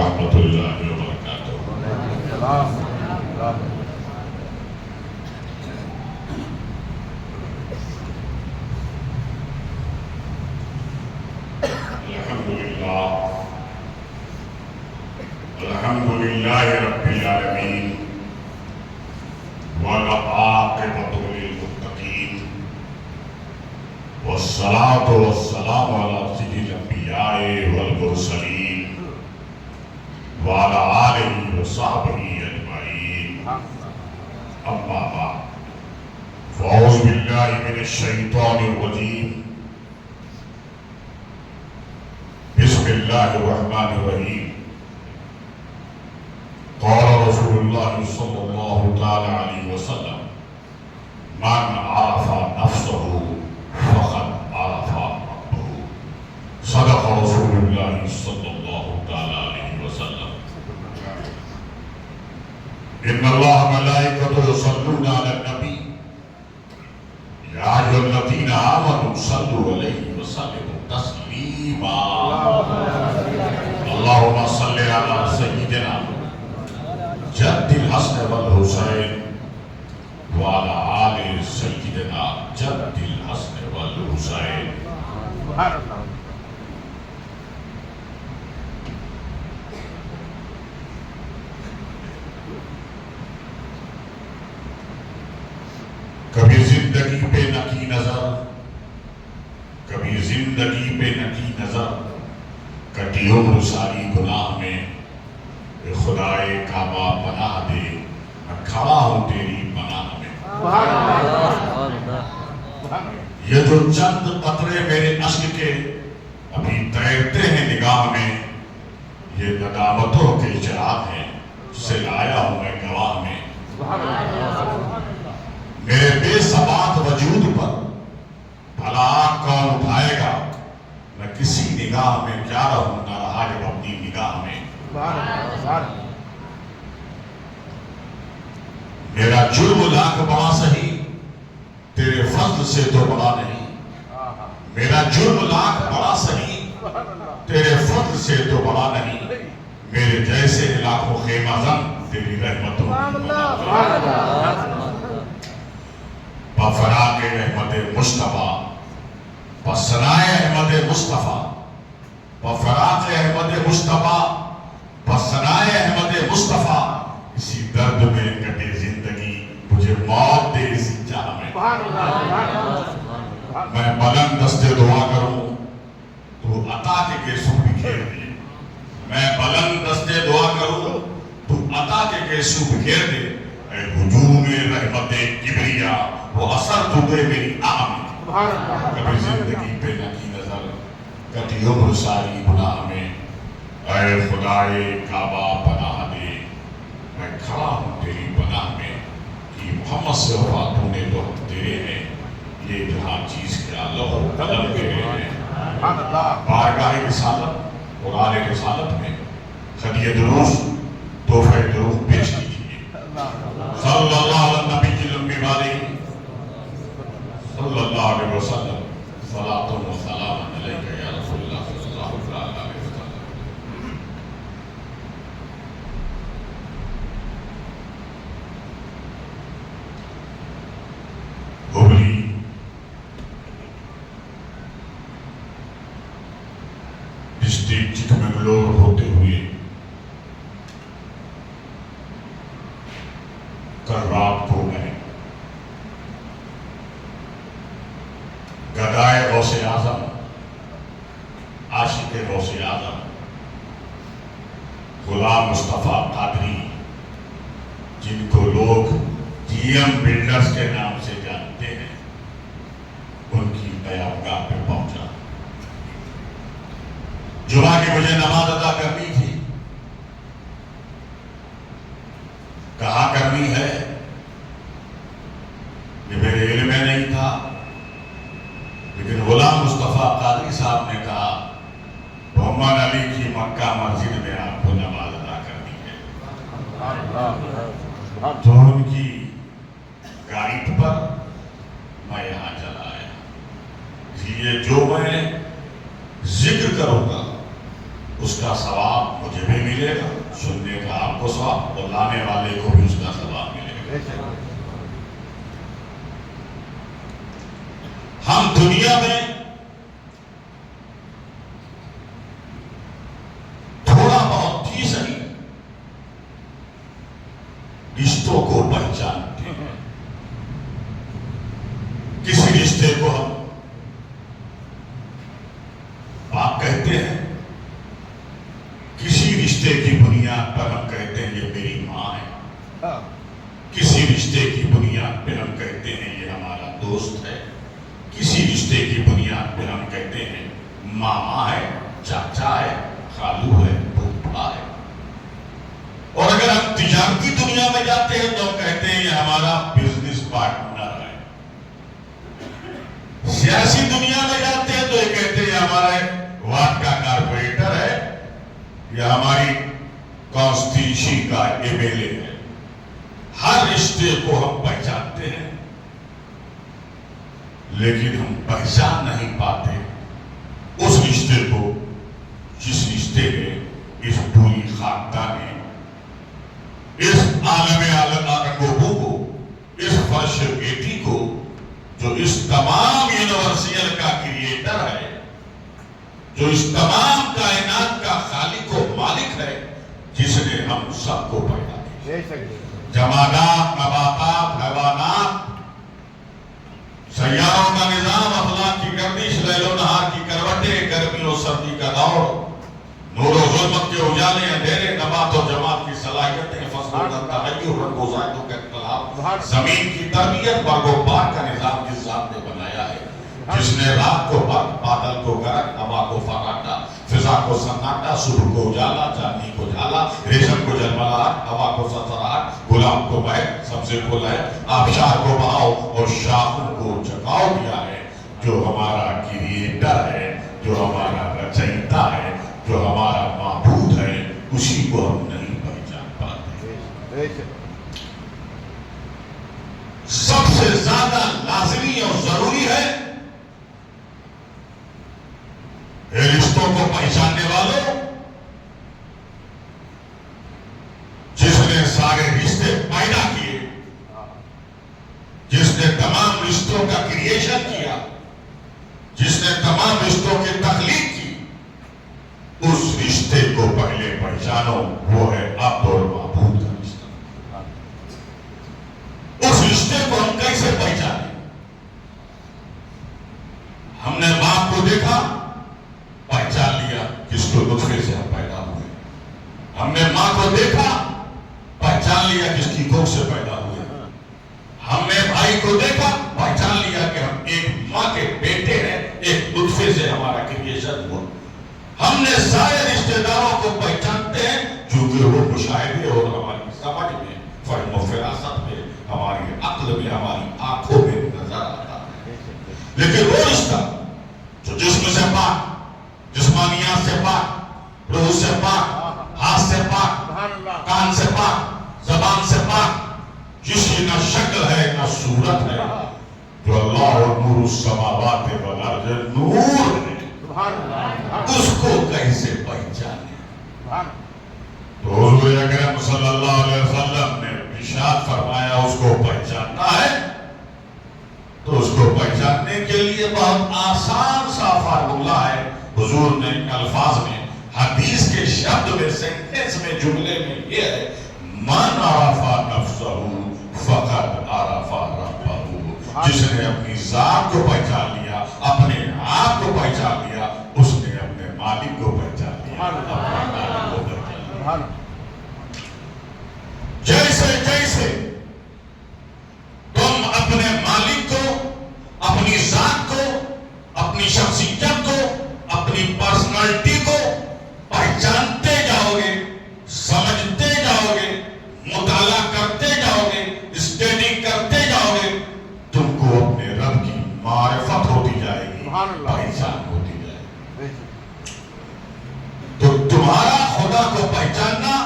ورحمۃ اللہ وبرکاتہ۔ الحمد للہ رب العالمین والعاقبۃ للمتقین والصلاۃ والسلام علی سید الانبیاء والمرسلین وعلی آلہ وصحبہ اجمعین، اما بعد فاعوذ باللہ من الشیطان الرجیم، بسم اللہ الرحمن الرحیم۔ قال رسول اللہ صلی اللہ تعالی علیہ وسلم: من عرف نفسه فقد عرف ربه، صدق رسول اللہ صلی اللہ تعالی علیہ وسلم۔ ان اللہ ملائکته یصلون علی النبی یا ایھا الذین آمنوا صلوا علیہ وسلموا تسلیما۔ اللہم صل علی سیدنا جد الحسن والحسین وعلى آل سیدنا جد الحسن والحسین۔ کبھی زندگی پہ نہ کی نظر، کبھی زندگی پہ نہ کی نظر، کٹی عمر ساری گناہ میں، اے خدائے کعبہ پناہ دے، میں کھڑا ہوں تیری پناہ میں۔ یہ جو چند قطرے میرے اشک کے ابھی تیرتے ہیں نگاہ میں، یہ ندامتوں کے چراغ ہیں سے لایا ہوں میں گواہ میں۔ میرے بے ثبات وجود پر بھلا کون اٹھائے گا، میں کسی نگاہ میں کیا رہوں نہ رہا جب اپنی نگاہ میں۔ میرا جرم لاکھ بڑا سہی، تیرے فضل سے تو بڑا نہیں۔ میرا جرم لاکھ بڑا سہی، تیرے فضل سے تو بڑا نہیں۔ میرے جیسے لاکھوں خیمہ زن تیری رحمتوں کی بنا۔ بفراق احمد مصطفیٰ، بثنائے احمد مصطفیٰ، بفراق احمد مصطفیٰ، بثنائے احمد مصطفیٰ، اسی درد میں کٹے زندگی، مجھے موت دے اسی چاہ میں۔ میں بلند دستے دعا کروں تو عطا کے گیسو بکھیر دے۔ میں بلند دستے دعا کروں تو عطا کے گیسو بکھیر دے۔ اے ہجوم رحمت کبریا، وہ اثر تو دے میری آہ میں۔ کبھی زندگی پہ نہ کی نظر، کٹی عمر ساری گناہ میں، اے خدائے کعبہ پناہ دے، میں کھڑا ہوں تیری پناہ میں۔ کہ محمد سے وفا تو نے تو ہم تیرے ہیں، یہ جہاں چیز کے لوح و قلم تیرے ہیں۔ بارگاہ رسالت قرآن رسالت میں خدیہ دروس تحفہ درود پیش کیجیے۔ صلی اللہ علیہ نبی کی لمبی باری، صلی اللہ علیہ وسلم، صلاۃ و سلام علیکہ یا رسول اللہ صلی اللہ علیہ وسلم۔ ہبلی ڈسٹرکٹ چکمگلور ہوتے ہوئے کل رات کو میں گدائے غوث اعظم، عاشق غوث اعظم غلام مصطفیٰ قادری، جن کو لوگ جی ایم بلڈرز کے نام سے جانتے ہیں، ان کی قیامگاہ پہ پہنچا۔ جمعہ کی مجھے نماز ادا کرنی تھی، کہاں کرنی ہے یہ میرے علم میں نہیں تھا، لیکن غلام مصطفیٰ قادری صاحب نے کہا محمد علی کی مکہ مسجد میں آپ کو نماز ادا کرنی ہے۔ تو ان کی گائیڈ پر میں یہاں چلا آیا۔ اس لیے جو میں ذکر کروں گا اس کا ثواب مجھے بھی ملے گا، سننے کا آپ کو ثواب اور لانے والے کو بھی اس کا ثواب ملے گا۔ ہم دنیا میں تھوڑا بہت ہی صحیح رشتوں کو پہچانتے ہیں۔ کسی رشتے کو ہم باپ کہتے ہیں، کسی رشتے کی بنیاد پر ہم کہتے ہیں یہ میری ماں ہے، کسی رشتے کی بنیاد پہ ہم کہتے ہیں یہ ہمارا دوست ہے، کسی رشتے کی بنیاد پہ ہم کہتے ہیں ماما ہے، چاچا ہے، خالو ہے، پھوپھا ہے۔ اور اگر ہم تجارتی دنیا میں جاتے ہیں تو ہم کہتے ہیں یہ ہمارا بزنس پارٹنر ہے۔ سیاسی دنیا میں جاتے ہیں تو یہ کہتے ہیں یہ ہمارا وارڈ کا کارپوریٹر ہے، یہ ہماری کانسٹیٹیوشن کا ایم ایل اے ہے۔ ہر رشتے کو ہم پہچانتے ہیں، لیکن ہم پہچان نہیں پاتے اس رشتے کو جس رشتے میں اس پوری خاندان نے، اس عالم رنگوبو کو، اس فرش بیٹی کو، جو اس تمام یونیورسل کا کریٹر ہے، جو اس تمام کائنات کا خالق و مالک ہے، جس نے ہم سب کو پیدا کیا، جمادات، نباتات، حیوانات، سیاروں کا نظام، افلاک کی گردش، لیل و نہار کی کروٹیں، گرمی و سردی کا دور، نور و ظلمت کے اجالے، اندھیرے، نبات و جماعت کی صلاحیتیں، فصلوں کا تغیر، رنگ و ذائقوں کا اختلاف، زمین کی تربیت، برگ و بار کا نظام جس ذات نے بنایا ہے، جس نے رات کو برق، بادل کو گرج، ہوا کو فراٹا، فضا کو سناٹا، صبح کو اجالا، چاندنی کو جھالا، ریشم کو جلملاہٹ، ہوا کو سرسراہٹ، گلاب کو مہک، سبزے کو لہر، آبشار کو بہاؤ اور شاخوں کو جھکاؤ دیا ہے۔ جو ہمارا کریٹر ہے، جو ہمارا رچیتا ہے، جو ہمارا معبود ہے، اسی کو ہم نہیں پہچان پاتے۔ سب سے زیادہ لازمی اور ضروری ہے رشتوں کو پہچاننے والوں، جس نے سارے رشتے پیدا کیے، جس نے تمام رشتوں کا کریشن کیا، جس نے تمام رشتوں کی تخلیق کی، اس رشتے کو پہلے پہچانو، وہ ہے عبد اور معبود کا رشتہ۔ اس رشتے کو ہم کیسے پہچانے؟ ہم نے باپ کو دیکھا، پہچان لیا کس کو نطفے سے ہم پیدا ہوئے۔ ہم نے ماں کو دیکھا، پہچان لیا کس کی کوکھ سے پیدا ہوئے۔ ہم نے بھائی کو دیکھا، پہچان لیا کہ ہم ایک ماں کے بیٹے ہیں، ایک نطفے سے ہمارا کریشن ہوا۔ ہم نے سارے رشتہ داروں کو پہچانتے ہیں چونکہ وہ مشاہدے اور ہماری سمجھ میں، فہم و فراست میں، ہماری عقل میں، ہماری آنکھوں میں نظر آتا ہے۔ لیکن وہ رشتہ جو جسم سے پاک، جسمانیات سے پاک، روح سے پاک، ہاتھ سے پاک، کان سے پاک، زبان سے پاک، جس کی نہ شکل ہے نہ صورت ہے، جو اللہ نور السماوات والارض نور ہے، اس کو کیسے پہچانے؟ تو حضور اکرم صلی اللہ علیہ وسلم نے ارشاد فرمایا اس کو پہچاننا ہے تو اس کو پہچاننے کے لیے بہت آسان سا فارمولہ ہے۔ حضور نے الفاظ میں، حدیث کے شبد میں، سینٹنس میں، جملے میں یہ ہے، من عرف نفسہ فقد عرف ربہ۔ جس نے اپنی ذات کو پہچان لیا، اپنے آپ کو پہچان لیا، اس نے اپنے مالک کو پہچان لیا، اپنے مالک کو پہچان لیا۔ جیسے جیسے تم اپنے مالک کو، اپنی ذات کو، اپنی شخصیت کو، اپنی پرسنالٹی کو پہچانتے جاؤ گے، سمجھتے جاؤ گے، مطالعہ کرتے جاؤ گے، اسٹڈی کرتے جاؤ گے، تم کو اپنے رب کی معرفت ہوتی جائے گی، پہچان ہوتی جائے گی۔ تو تمہارا خدا کو پہچاننا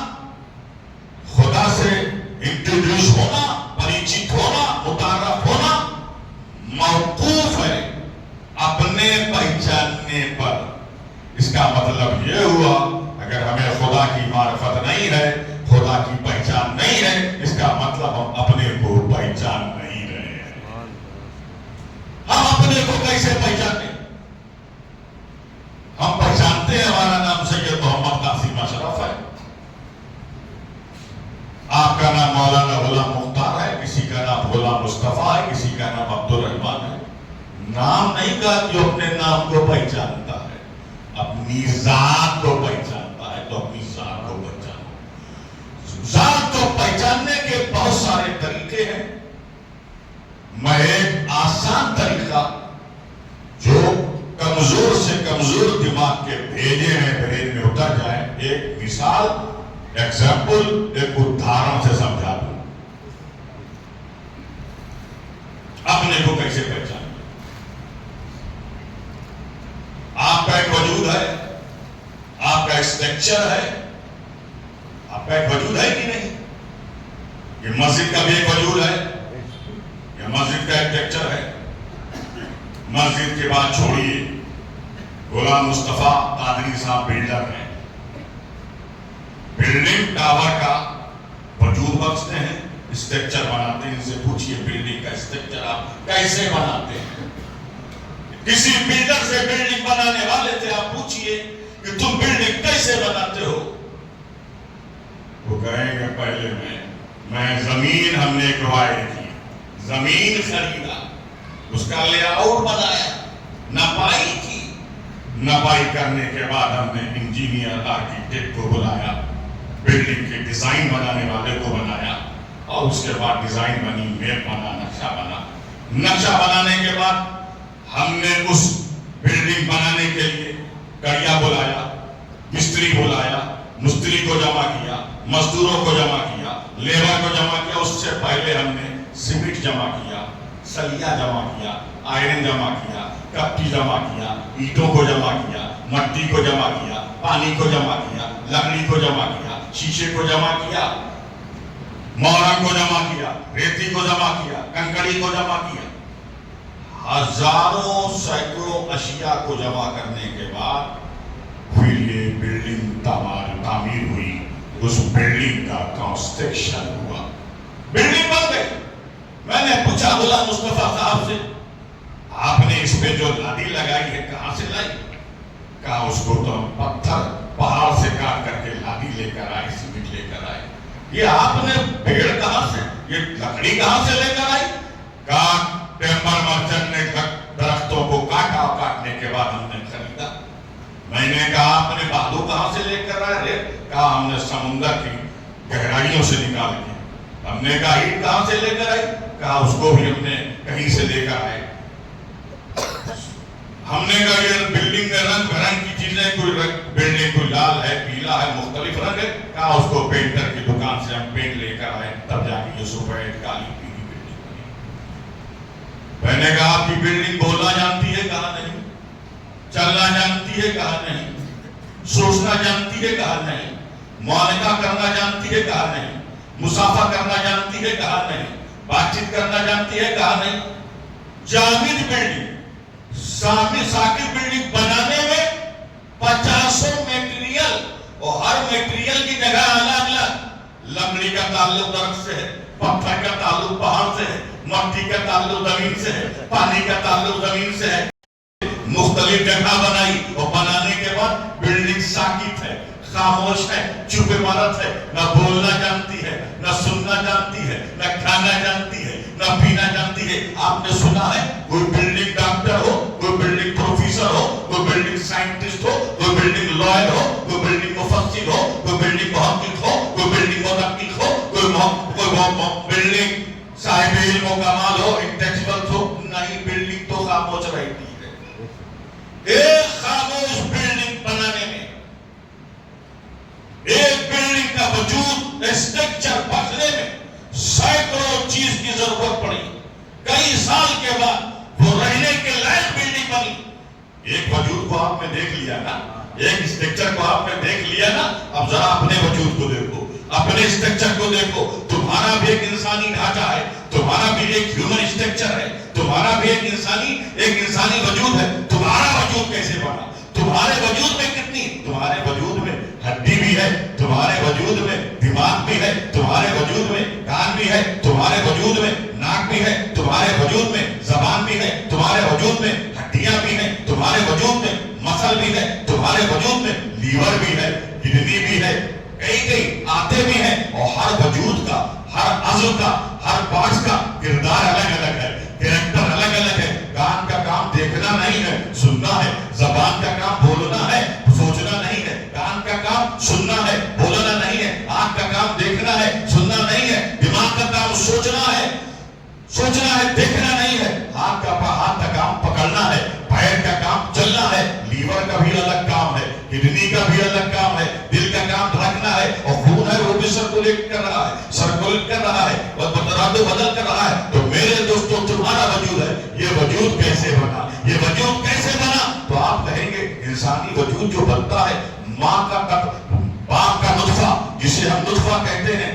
معرفت نہیں ہے، خدا کی پہچان نہیں ہے، اس کا مطلب ہم اپنے کو پہچان نہیں رہے ہیں۔ ہم اپنے کو کیسے پہچانے؟ ہم پہچانتے ہیں ہمارا نام سید محمد قاسم اشرف ہے، آپ کا نام مولانا غلام مختار ہے، کسی کا نام غلام مصطفیٰ ہے، کسی کا نام عبد الرحمان ہے۔ نام نہیں کہا جو اپنے نام کو پہچانتا ہے، اپنی ذات کو پہچانتا ہے، تو اپنی ذات کو پہچانا۔ ذات کو پہچاننے کے بہت سارے طریقے ہیں، میں ایک آسان طریقہ جو کمزور سے کمزور دماغ کے بھیجے ہیں برین میں اتر جائے، ایک مثال، ایگزامپل، ایک ادھارن سے سمجھا دوں اپنے کو کیسے پہچانا۔ آپ کا ایک وجود ہے، آپ کا اسٹرکچر ہے، آپ کا ایک وجود ہے کہ نہیں؟ یہ مسجد کا بھی ایک وجود ہے، یہ مسجد کا ایک ٹیکچر ہے۔ مسجد کے بعد چھوڑیے، غلام مصطفیٰ قادری صاحب بلڈر ہیں، بلڈنگ ٹاور کا وجود بخشتے ہیں، اسٹرکچر بناتے ہیں۔ ان سے پوچھئے بلڈنگ کا اسٹرکچر آپ کیسے بناتے ہیں؟ کسی بلڈر سے بلڈنگ بنانے والے سے آپ پوچھئے کہ تم بلڈنگ کیسے بناتے ہو؟ وہ کہیں گے پہلے میں زمین ہم نے ایکوائر کی، زمین خریدا، اس کا لے آؤٹ بنایا، نپائی کی، نپائی کرنے کے بعد ہم نے انجینئر آرکیٹیکٹ کو بلایا، بلڈنگ کے ڈیزائن بنانے والے کو بنایا، اور اس کے بعد ڈیزائن بنی، میپ بنا، نقشہ بنا۔ نقشہ بنانے کے بعد ہم نے اس بلڈنگ بنانے کے لیے کڑیا بلایا، مستری بلایا، مستری کو جمع کیا، مزدوروں کو جمع کیا، لیبر کو جمع کیا۔ اس سے پہلے ہم نے سیمنٹ جمع کیا، سلیہ جمع کیا، آئرن جمع کیا، کپٹی جمع کیا، اینٹوں کو جمع کیا، مٹی کو جمع کیا، پانی کو جمع کیا، لکڑی کو جمع کیا، شیشے کو جمع کیا، مورم کو جمع کیا، ریتی کو جمع کیا، کنکڑی کو جمع کیا۔ ہزاروں سینکڑوں اشیاء کو جمع کرنے کے بعد پھر یہ بلڈنگ تعمیر ہوئی، اس بلڈنگ کا کنسٹرکشن ہوا، بلڈنگ بن گئی۔ میں نے پوچھا غلام مصطفیٰ صاحب سے، آپ نے اس پہ جو لادی لگائی ہے کہاں سے لائی؟ کہا اس کو تو ہم پتھر پہاڑ سے کاٹ کر کے لادی لے کر آئے، سیمنٹ لے کر آئے۔ یہ آپ نے پیڑ کہاں سے، یہ لکڑی کہاں سے لے کر آئی؟ کہا ٹیمبر مرچنٹ نے درختوں کو کاٹا، کاٹنے کے بعد ہم نے خریدا۔ میں نے کہا آپ نے بادو کہاں سے لے کر آئے؟ کہا ہم نے سمندر کی گہرائیوں سے نکال کے۔ ہم نے کہا اینٹ کہاں سے لے کر آئی؟ کہا اس کو بھی ہم نے کہیں سے لے کر آئے۔ ہم نے کہا یہ بلڈنگ میں رنگ برنگ کی چیزیں، کوئی بلڈنگ کوئی لال ہے، پیلا ہے، مختلف رنگ ہے۔ کہا اس کو پینٹر کی دکان سے ہم پینٹ لے کر آئے، تب جا کے یہ سفید کالی پیلی بلڈنگ بنی۔ میں نے کہا آپ کی بلڈنگ بولنا جانتی ہے؟ کہا نہیں۔ چلنا جانتی ہے؟ کہا نہیں۔ سوچنا جانتی ہے؟ کہا نہیں۔ معانقہ کرنا جانتی ہے؟ کہا نہیں۔ مسافہ کرنا جانتی ہے؟ کہا نہیں۔ بات چیت کرنا جانتی ہے؟ کہا نہیں۔ جامد بلڈنگ، ساکت بلڈنگ بنانے میں 50 میٹیریل، اور ہر میٹیریل کی جگہ الگ الگ۔ لکڑی کا تعلق درخت سے ہے، پتھر کا تعلق پہاڑ سے ہے، مٹی کا تعلق زمین سے ہے، پانی کا تعلق زمین سے ہے۔ مختلف جگہ بنائی، اور بنانے کے بعد بلڈنگ ساکت ہے، خاموش ہے، چپ عمارت ہے، نہ بولنا جانتی ہے، نہ سننا جانتی ہے، نہ کھانا جانتی ہے، نہ پینا جانتی ہے۔ آپ نے سنا ہے کوئی بلڈنگ ڈاکٹر ہو، کوئی بلڈنگ پروفیسر ہو، کوئی بلڈنگ سائنٹسٹ ہو، کوئی بلڈنگ لائر ہو، کوئی بلڈنگ مفسر ہو، کوئی بلڈنگ محقق ہو، کوئی بلڈنگ محقق ہو، کوئی بلڈنگ صاحب علم و کمال ہو، انٹیکچوئل ہو؟ نہیں، بلڈنگ تو خاموش رہتی ہے۔ ایک خاموش بلڈنگ بنانے میں، ایک بلڈنگ کا وجود اسٹرکچر بننے میں سینکڑوں چیز کی ضرورت پڑی۔ کئی سال کے بعد وہ رہنے کے لائق بلڈنگ بنی۔ ایک وجود کو آپ نے دیکھ لیا نا، ایک اسٹرکچر کو آپ نے دیکھ لیا نا، اب ذرا اپنے وجود کو دیکھو، اپنے اسٹرکچر کو دیکھو۔ تمہارا بھی ایک انسانی ڈھانچہ ہے، تمہارا بھی ایک ہیومن اسٹرکچر ہے، تمہارا بھی ایک انسانی وجود ہے۔ تمہارا وجود کیسے بنا؟ تمہارے وجود میں کتنی، تمہارے وجود میں ہڈی بھی ہے تمہارے وجود میں، دماغ بھی ہے تمہارے وجود میں، کان بھی ہے تمہارے وجود میں، ناک بھی ہے تمہارے وجود میں، زبان بھی ہے تمہارے وجود میں، ہڈیاں بھی ہیں تمہارے وجود میں، مسل بھی ہے تمہارے وجود میں، لیور بھی ہے، کڈنی بھی ہے، کئی آتے بھی ہیں، اور ہر وجود کا، ہر عضو کا، ہر پارٹس کا کردار الگ الگ ہے، کریکٹر الگ الگ ہے۔ کان کا کام دیکھنا نہیں ہے، سننا ہے۔ زبان کا کام بولنا ہے، سوچنا نہیں ہے۔ کان کا کام سننا ہے، بولنا نہیں ہے۔ آنکھ کا کام دیکھنا ہے، سننا نہیں ہے۔ دماغ کا کام سوچنا ہے، دیکھنا نہیں ہے۔ ہاتھ کا کام پکڑنا ہے، پیر کا کام چلنا ہے۔ لیور کا بھی الگ کام ہے، کڈنی کا بھی الگ کام ہے، دل کا کام دھڑکنا ہے، اور خون ہے وہ بھی سرکولیٹ کر رہا ہے، اور رد و بدل کر رہا ہے۔ تو میرے دوستو تمہارا وجود ہے، یہ وجود کیسے بنا؟ تو آپ کہیں گے انسانی وجود جو بنتا ہے باپ کا نطفہ، جسے ہم نطفہ کہتے ہیں،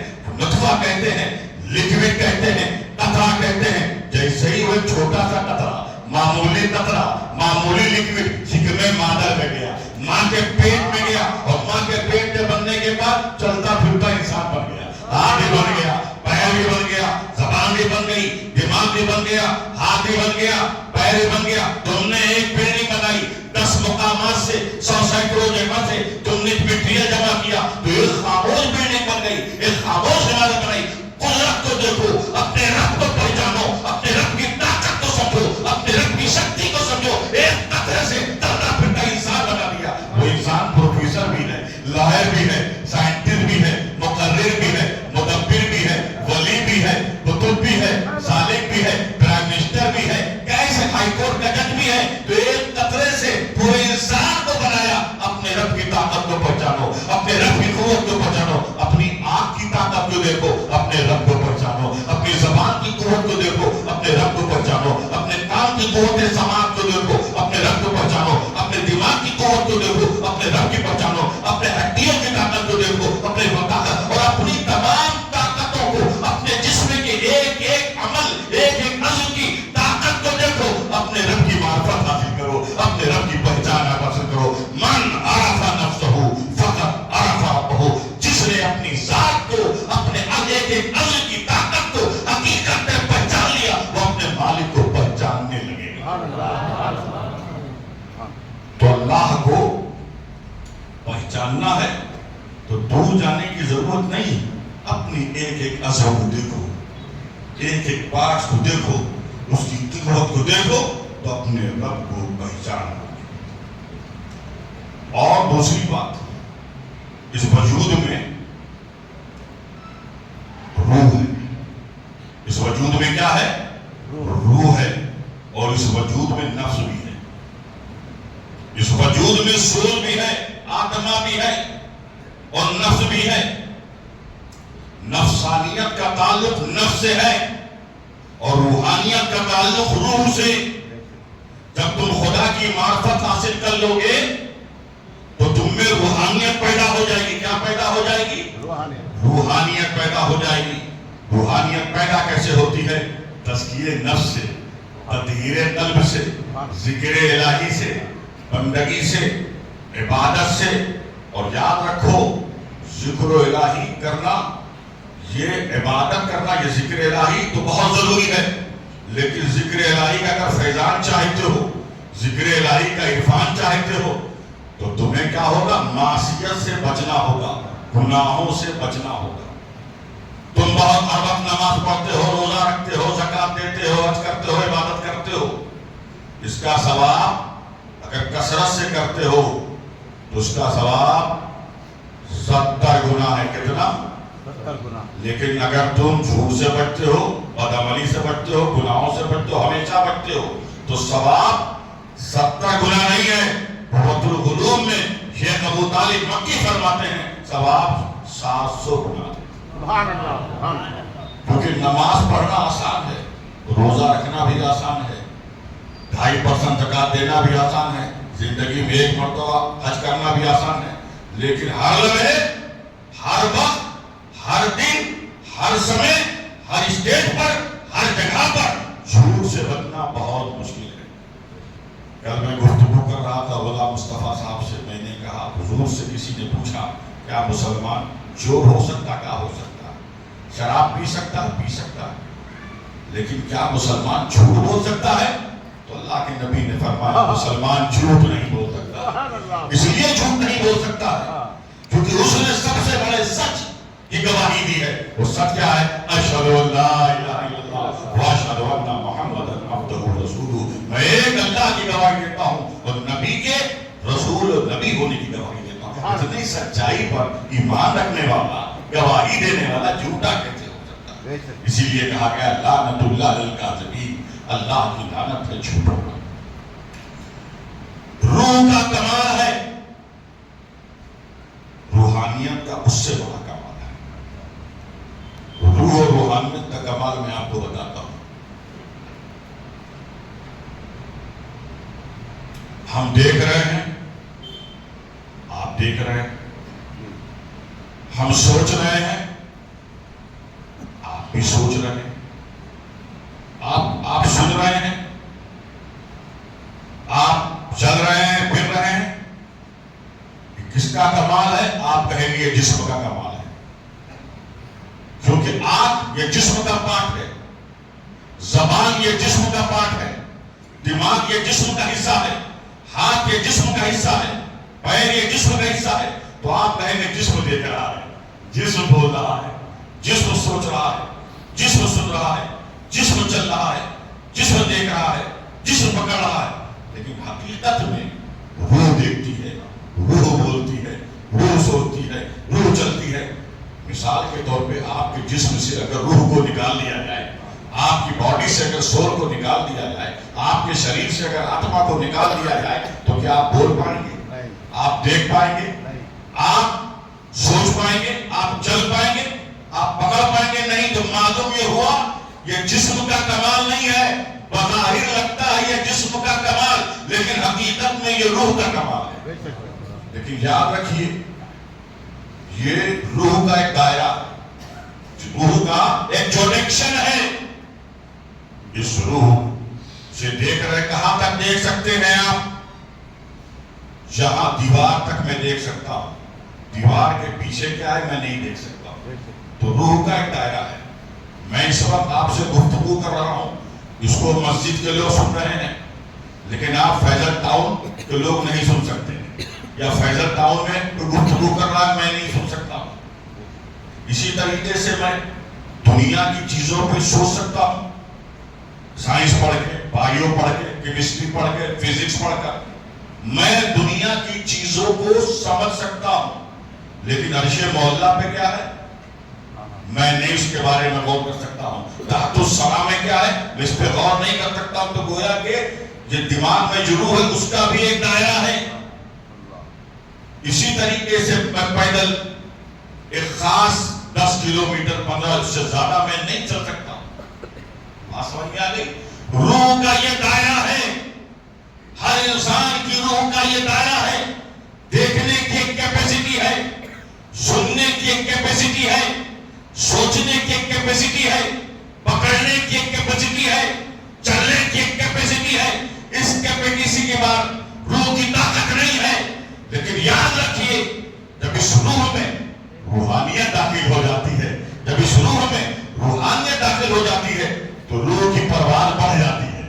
لکوڈ کہتے ہیں، قطرہ کہتے ہیں، جیسے ہی وہ چھوٹا سا قطرہ، معمولی لکوڈ شکم مادر میں گیا، ماں کے پیٹ میں گیا، اور ماں کے پیٹ میں بننے کے بعد چلتا پھرتا انسان بن گیا، ہاتھ بھی بن گیا، پیر بھی بن گیا، زبان بھی بن گئی، دماغ بھی بن گیا، ہاتھ بھی بن گیا، پیر بھی بن گیا۔ تم نے ایک بلڈنگ بنائی، 10 مقامات سے، 100 سینکڑوں جگہ سے تم نے مٹیاں جمع کیا، تو ایک خاموش بلڈنگ بن گئی، ایک خاموش عمارت بنائی۔ قدرت کو دیکھو، اپنے رب کو پہچانو، اپنے رب کی طاقت کو سمجھو، اپنے رب کی شکتی کو سمجھو۔ ایک قطرے سے چلتا پھرتا انسان بنا دیا۔ وہ انسان پروفیسر بھی ہے، لاہر بھی ہے، سائنٹسٹ بھی ہے، مقرر بھی ہے، مدبر بھی ہے، ولی بھی ہے، قطب بھی ہے، سالک بھی ہے، پرائم منسٹر بھی ہے، کیسے ہائی کورٹ کا جج بھی ہے۔ تو ایک قطرے سے پورے انسان کو بنایا۔ اپنے رب کی طاقت کو پہچانو، اپنے رب کی قوت کو پہچانو، اپنی آنکھ کی طاقت کو دیکھو، اپنے رب کو پہچانو، اپنی زبان کی قوت کو دیکھو، اپنے رب کو پہچانو، اپنے کان کی قوت سماعت کو دیکھو، اپنے رب کو پہچانو، اپنے دماغ کی قوت کو دیکھو، اپنے رب کی پہچانو، اپنے ہڈیوں کی طاقت کو دیکھو، اپنے طاقت، اور اپنی تمام طاقتوں کو، اپنے جسم کے ایک عمل، ایک عضو کی طاقت کو دیکھو، اپنے رب کی معرفت حاصل کرو، اپنے رب کی پہچان حاصل کرو۔ من عرف نفسہ فقط عرف ربہ، جس نے اپنی ذات کو، اپنے ایک عضو کی طاقت کو حقیقت میں پہچان لیا، وہ اپنے مالک کو پہچاننے لگے گا۔ تو اللہ کو پہچاننا ہے تو دور جانے کی ضرورت نہیں، اپنی ایک عضو کو دیکھو، ایک پارٹ کو دیکھو، اس کی قوت کو دیکھو، تو اپنے رب کو پہچانو۔ اور دوسری بات، اس وجود میں روح ہے، اس وجود میں کیا ہے؟ روح ہے، اور اس وجود میں نفس بھی ہے، اس وجود میں سول بھی ہے، آتما بھی ہے، اور نفس بھی ہے۔ نفسانیت کا تعلق نفس سے ہے، اور روحانیت کا تعلق روح سے۔ جب تم خدا کی معرفت حاصل کر لو گے تو تم میں روحانیت پیدا ہو جائے گی۔ کیا پیدا ہو جائے گی؟ روحانیت پیدا ہو جائے گی۔ روحانیت پیدا کیسے ہوتی ہے؟ تزکیہ نفس سے، تطہیر قلب سے، ذکر الہی سے، بندگی سے، عبادت سے۔ اور یاد رکھو، ذکر الہی کرنا، یہ عبادت کرنا، یہ ذکر الہی تو بہت ضروری ہے، لیکن ذکر الہی کا اگر فیضان چاہتے ہو، ذکر الہی کا عرفان چاہتے ہو، تو تمہیں کیا ہوگا؟ معصیت سے بچنا ہوگا، گناہوں سے بچنا ہوگا۔ تم بہت ہر وقت نماز پڑھتے ہو، روزہ رکھتے ہو، زکات دیتے ہو، حج کرتے ہو، عبادت کرتے ہو، اس کا ثواب اگر کثرت سے کرتے ہو تو اس کا ثواب 70 گنا ہے۔ کتنا؟ 70 گنا۔ لیکن اگر تم جھوٹ سے بچتے ہو، بدعملی سے بچتے ہو، گناہوں سے بچتے ہو، ہمیشہ بچتے ہو، تو ثواب 70 گنا نہیں ہے۔ قوت العلوم میں شیخ ابو طالب مکی فرماتے ہیں ثواب 700 گنا ہے۔ سبحان اللہ۔ کیونکہ نماز پڑھنا آسان ہے، روزہ رکھنا بھی آسان ہے، 2.5% زکات دینا بھی آسان ہے، زندگی میں 1 مرتبہ حج کرنا بھی آسان ہے، لیکن ہر لمحے، ہر وقت، ہر دن، ہر سمے، ہر اسٹیج پر، ہر جگہ پر جھوٹ سے بچنا بہت مشکل ہے۔ کل میں گفتگو کر رہا تھا غلام مصطفیٰ صاحب سے، میں نے کہا، حضور سے کسی نے پوچھا چور ہو سکتا کیا ہو سکتا، شراب پی سکتا ہے، لیکن کیا مسلمان جھوٹ بول سکتا ہے؟ تو اللہ کے نبی نے فرمایا مسلمان جھوٹ نہیں بول سکتا، اس لیے جھوٹ نہیں بول سکتا ہے کیونکہ اس نے سب سے بڑے سچ کی گواہی دی ہے۔ وہ سچ کیا ہے؟ اشہد ان لا الہ الا اللہ واشہد ان محمدا عبدہ ورسولہ، میں ایک اللہ کی گواہی دیتا ہوں اور نبی کے رسول اور نبی ہونے کی گواہی دیتا ہوں۔ اتنی سچائی پر ایمان رکھنے والا، گواہی دینے والا جھوٹا کیسے ہو سکتا ہے؟ اسی لیے کہا گیا لعنت اللہ للکاذبین، اللہ کی لعنت ہے جھوٹوں پر۔ روح کا کمال ہے، روحانیت کا اس سے بڑا کمال ہے۔ روح اور روحانیت کا کمال میں آپ کو بتاتا ہوں۔ ہم دیکھ رہے ہیں، آپ دیکھ رہے ہیں، ہم سوچ رہے ہیں، آپ بھی سوچ رہے ہیں، آپ سن رہے ہیں، آپ چل رہے ہیں، پھر رہے ہیں۔ کس کا کمال ہے؟ آپ کہیں گے یہ جسم کا کمال ہے، کیونکہ آنکھ یہ جسم کا پارٹ ہے، زبان یہ جسم کا پارٹ ہے، دماغ یہ جسم کا حصہ ہے، ہاتھ یہ جسم کا حصہ ہے، پیر یہ جسم کا حصہ ہے۔ تو آپ کہیں گے جسم دیکھ رہا ہے، جسم بول رہا ہے، جسم سوچ رہا ہے، جسم سن رہا ہے، جسم چل رہا ہے، جسم دیکھ رہا ہے، جسم پکڑ رہا ہے، لیکن حقیقت میں روح دیکھتی ہے، روح بولتی ہے، روح سوچتی ہے، روح چلتی ہے۔ مثال کے طور پہ آپ کے جسم سے اگر روح کو نکال لیا جائے، آپ کی باڈی سے اگر سول کو نکال دیا جائے، آپ کے شریر سے اگر آتما کو نکال دیا جائے، تو کیا آپ بول پائیں گے؟ آپ دیکھ پائیں گے؟ آپ سوچ پائیں گے؟ آپ چل پائیں گے؟ آپ پکڑ پائیں گے؟ نہیں۔ تو معلوم یہ ہوا یہ جسم کا کمال نہیں ہے، بظاہر لگتا ہے یہ جسم کا کمال، لیکن حقیقت میں یہ روح کا کمال ہے۔ لیکن یاد رکھیے یہ روح کا ایک دائرہ، روح کا ایک جوڈیکشن ہے۔ اس روح سے دیکھ رہے، کہاں تک دیکھ سکتے ہیں آپ؟ جہاں دیوار تک میں دیکھ سکتا ہوں، دیوار کے پیچھے کیا ہے میں نہیں دیکھ سکتا ہوں۔ تو روح کا ایک دائرہ ہے۔ میں اس وقت آپ سے گفتگو کر رہا ہوں، اس کو مسجد کے لوگ سن رہے ہیں، لیکن آپ فیضل ٹاؤن کے لوگ نہیں سن سکتے، یا فیضل ٹاؤن میں کوئی گفتگو کر رہا ہے میں نہیں سن سکتا ہوں۔ اسی طریقے سے میں دنیا کی چیزوں پہ سوچ سکتا ہوں، سائنس پڑھ کے، بایو پڑھ کے، کیمسٹری پڑھ کے، فزکس پڑھ کر میں دنیا کی چیزوں کو سمجھ سکتا ہوں، لیکن عرش مولا پہ کیا ہے میں نہیں اس کے بارے میں غور کر سکتا ہوں۔ تحت الثری میں کیا ہے میں اس پہ غور نہیں کر سکتا ہوں۔ تو گویا کہ جو دماغ میں جو روح ہے اس کا بھی ایک دائرہ ہے۔ اسی طریقے سے میں پیدل ایک خاص 10 کلومیٹر 15 سے زیادہ میں نہیں چل سکتا ہوں۔ بات سمجھ میں آ گئی؟ روح کا یہ دائرہ ہے، ہر انسان کی روح کا یہ دائرہ ہے۔ دیکھنے کی ایک کیپیسٹی ہے، سننے کی ایک کیپیسٹی ہے، سوچنے کی ایک کیپیسٹی ہے، پکڑنے کی ایک کیپیسٹی ہے، چلنے کی ایک کیپیسٹی ہے۔ اس کیپیسٹی کے بعد روح کی طاقت نہیں ہے، لیکن یاد رکھیے جب اس روح میں روحانیت داخل ہو جاتی ہے، جب اس روح میں روحانیت داخل ہو جاتی ہے تو روح کی پرواز بڑھ جاتی ہے،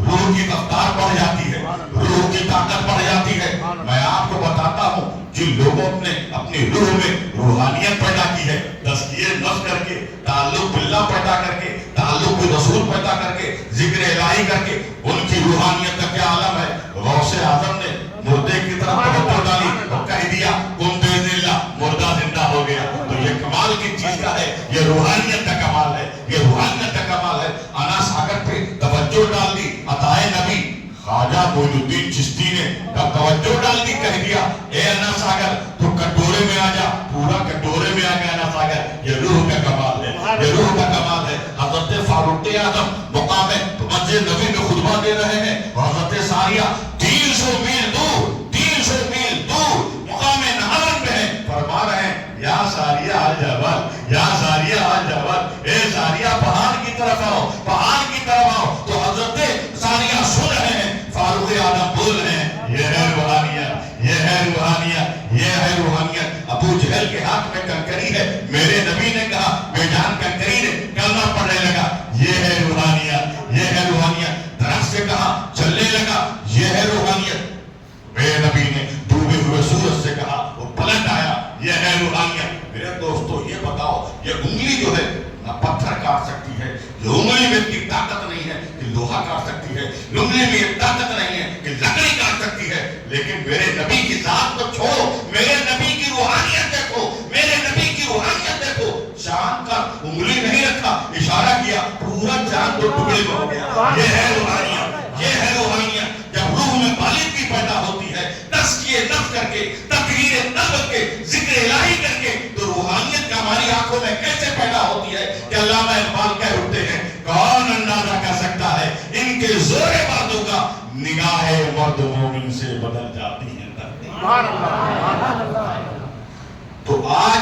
روح کی رفتار بڑھ جاتی ہے، روح کی طاقت بڑھ جاتی ہے۔ میں آپ کو بتاتا ہوں جن لوگوں نے اپنی روح میں روحانیت پیدا کی ہے، تزکیہ نفس کر کے، تعلق باللہ پیدا کر کے، تعلق بالرسول پیدا کر کے، ذکر الہی کر کے، ان کی روحانیت کا کیا عالم ہے۔ غوث اعظم نے مردے کی طرف توجہ ڈالی اور کہہ دیا کن باذن اللہ، مردہ زندہ ہو گیا۔ تو یہ کمال کی چیز کیا ہے؟ یہ روحانیت کا کمال ہے، یہ روحانیت کا کمال ہے۔ انا ساگر پہ توجہ ڈال دی، عطائے نبی خواجہ معین الدین چشتی نے جب توجہ ڈال دی کہہ دیا اے انا ساگر تو کٹورے میں آ جا، پورا کٹورے میں آ گیا انا ساگر۔ یہ روح کا کمال ہے، یہ روح کا کمال ہے۔ حضرت فاروق اعظم مقام مسجد نبی میں خطبہ دے رہے ہیں، حضرت ساریہ 300 میل دور، 300 میل دور مقام نہران پہ ہیں، فرما رہے ہیں یا ساریہ الجبل، یا ساریہ الجبل، اے ساریہ پہاڑ کی طرف آؤ، پہاڑ کی طرف آؤ۔ تو حضرت ساریہ سن رہے ہیں، فاروق اعظم بول رہے ہیں یہ ہے روحانیت، یہ ہے روحانیت، یہ ہے روحانیت۔ اب ابو جہل کے ہاتھ میں کنکری ہے، میرے نبی نے کہا بے جان کنکری نے کلمہ پڑھنے لگا، یہ ہے روحانیت، یہ ہے روحانیت۔ درخت سے کہا چلنے لگا، یہ ہے روحانیت۔ میرے نبی نے ڈوبے ہوئے سورج سے کہا، وہ پلٹ آیا، یہ ہے روحانیت۔ میرے دوستو یہ بتاؤ، یہ انگلی جو ہے نہ پتھر کاٹ سکتی ہے، یہ انگلی میں اتنی طاقت نہیں ہے کہ لوہا کاٹ سکتی ہے، انگلی میں یہ طاقت نہیں ہے کہ لکڑی کاٹ سکتی ہے، لیکن میرے نبی کی ذات کو چھوڑو، میرے نبی کی روحانیت دیکھو، میرے نبی کی روحانیت دیکھو۔ چاند کا انگلی نہیں رکھا، اشارہ کیا، پورا چاند دو ٹکڑے میں ہو گیا۔ یہ ہے روحانیت، یہ ہے روحانیت۔ جب روح میں بالغی پیدا ہوتی ہے، تزکیہ نفس کر کے، تطہیر نفس کے، ذکر الہی کر کے، تو روحانیت کا ہماری آنکھوں میں کیسے پیدا ہوتی ہے کہ علامہ اقبال کہہ اٹھتے ہیں، کون اندازہ کر سکتا ہے ان کے زور بازو کا، نگاہ مرد مومن سے بدل جاتی ہے تقدیر۔ تو آج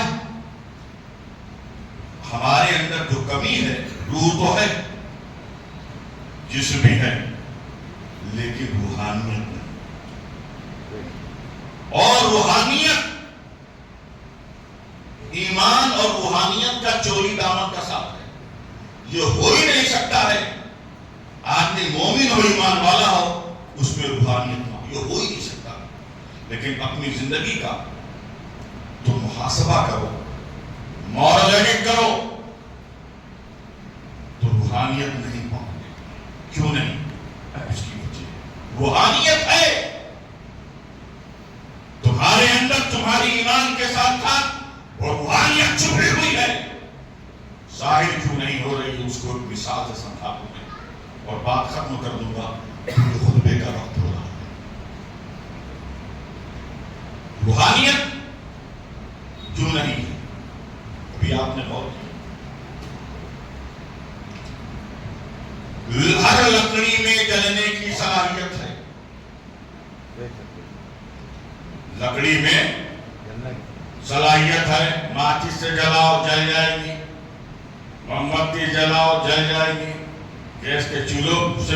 ہمارے اندر جو کمی ہے، روح تو ہے، جسم بھی ہے، لیکن روحانیت نہیں۔ اور روحانیت، ایمان اور روحانیت کا چولی دامن کا ساتھ ہے، یہ ہو ہی نہیں سکتا ہے آدمی مومن ہو، ایمان والا ہو، اس میں روحانیت نہ ہو، یہ ہو ہی نہیں سکتا۔ لیکن اپنی زندگی کا تم محاسبہ کرو، مراجعہ کرو، تو روحانیت نہیں پاؤگے۔ کیوں نہیں؟ اس کی وجہ روحانیت ہے، تمہارے اندر تمہاری ایمان کے ساتھ ساتھ وہ روحانیت چھپی ہوئی ہے، ظاہر کیوں نہیں ہو رہی؟ اس کو ایک مثال سے سمجھا دوں گا اور بات ختم کر دوں گا، کیونکہ خطبے کا وقت ہو رہا ہے۔ روحانیت کیوں نہیں ہے؟ ابھی آپ نے غور کیا، ہر لکڑی میں جلنے کی صلاحیت ہے، لکڑی میں صلاحیت ہے، ماچس سے جلاؤ جل جائے گی، موم بتی جلاؤ جل جائے گی، گیس کے چولہوں سے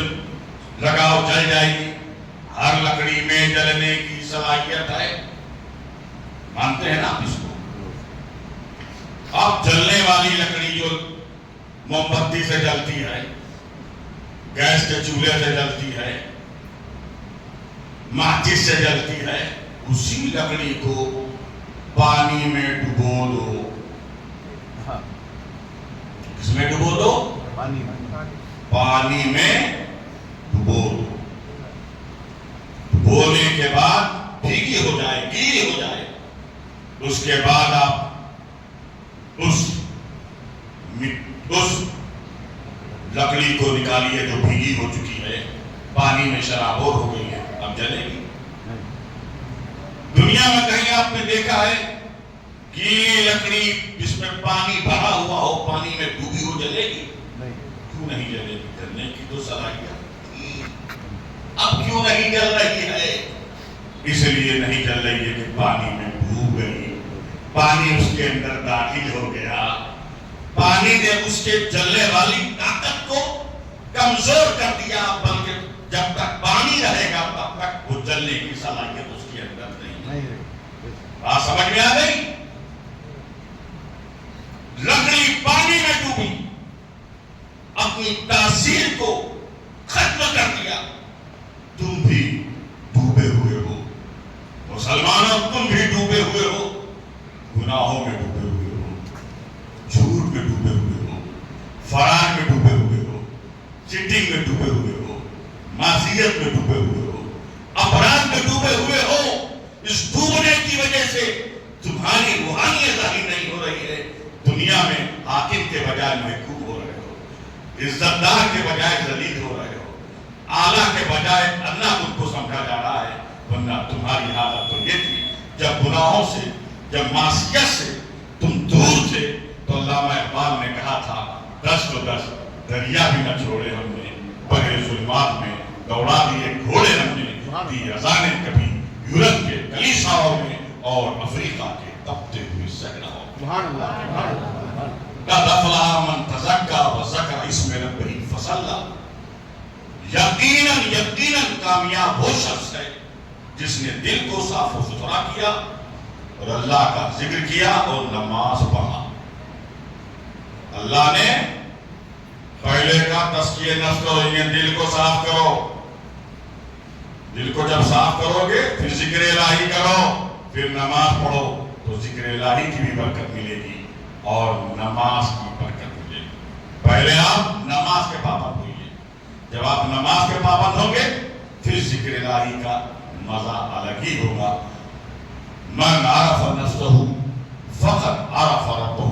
لگاؤ جل جائے گی، ہر لکڑی میں جلنے کی صلاحیت ہے۔ مانتے ہیں نا آپ اس کو؟ اب جلنے والی لکڑی جو موم بتی سے جلتی ہے، گیس کے چولہے سے جلتی ہے، ماچس سے جلتی ہے، اسی لکڑی کو پانی میں ڈبو دو۔ کس میں ڈبو دو؟ پانی میں ڈبو دو۔ ڈبونے کے بعد بھیگی ہو جائے، گیلی ہو جائے، اس کے بعد آپ اس لکڑی کو نکالیے جو بھیگی ہو چکی ہے، پانی میں شرابور ہو گئی ہے، اب جلے گی؟ دنیا میں کہیں آپ نے دیکھا ہے گیلی لکڑی جس میں پانی بھرا ہوا ہو، پانی میں ڈوبی ہو، جلے گی؟ کیوں نہیں جلے گی؟ جلنے کی تو صلاحیت تھی، اب کیوں نہیں جل رہی ہے؟ اس لیے نہیں جل رہی ہے کہ پانی میں ڈوب گئی، پانی اس کے اندر داخل ہو گیا، پانی نے اس کے جلنے والی طاقت کو کمزور کر دیا، بلکہ جب تک پانی رہے گا تب تک وہ جلنے کی صلاحیت اس کے اندر نہیں ہے۔ بات سمجھ میں آ گئی؟ لکڑی پانی میں ڈوبی، اپنی تاثیر کو ختم کر دیا، تم بھی ڈوبے ہوئے ہو، مسلمانوں تم بھی ڈوبے ہوئے ہو، گناہوں میں ڈوبے ہوئے ہو، جھوٹ میں ڈوبے ہوئے ہو، فرار میں ڈوبے ہوئے ہو، چیٹنگ میں ڈوبے ہوئے ہو، معصیت میں ڈوبے ہوئے ہو، اپرادھ میں ڈوبے ہوئے ہو۔ اس ڈوبنے کی وجہ سے تمہاری روحانیت ظاہر نہیں ہو رہی ہے، دنیا میں حاکم کے بجائے محکوم ہو رہے ہو، عزت دار کے بجائے ذلیل ہو رہے ہو، اعلیٰ کے بجائے ادنا تم کو سمجھا جا رہا ہے۔ ورنہ تمہاری حالت تو یہ تھی، جب گناہوں سے، جب معصیت سے تم دور تھے تو علامہ اقبال نے کہا تھا، دست و دست دریا بھی نہ چھوڑے ہم نے، بغیر ظلمات میں دوڑا دیے گھوڑے ہم نے، دی اذانیں کبھی یورپ کے کلیساؤں میں اور افریقہ کے تپتے ہوئے صحراؤں میں۔ قد افلح من تزکا وذکر اسم ربہ فصلی۔ یقیناً کامیاب وہ شخص ہے جس نے دل کو صاف و ستھرا کیا اور اللہ کا ذکر کیا اور نماز پڑھا. اللہ نے پہلے کا تزکیہ نفس کرو، یعنی دل کو صاف کرو. دل کو جب صاف کرو گے پھر ذکر الہی کرو، پھر نماز پڑھو تو ذکر الہی کی بھی برکت ملے گی اور نماز کی برکت ملے گی. پہلے آپ نماز کے پابند ہوئیے، جب آپ نماز کے پابند ہوں گے پھر ذکر الہی کا مزہ الگ ہی ہوگا. من عرف نفسہ فقط عرف ربہ،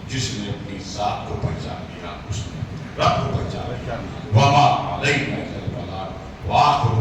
جس نے اپنی ذات کو پہچان لیا اس نے اپنے رب کو پہچان لیا. وما علینا الا البلاغ. وآخر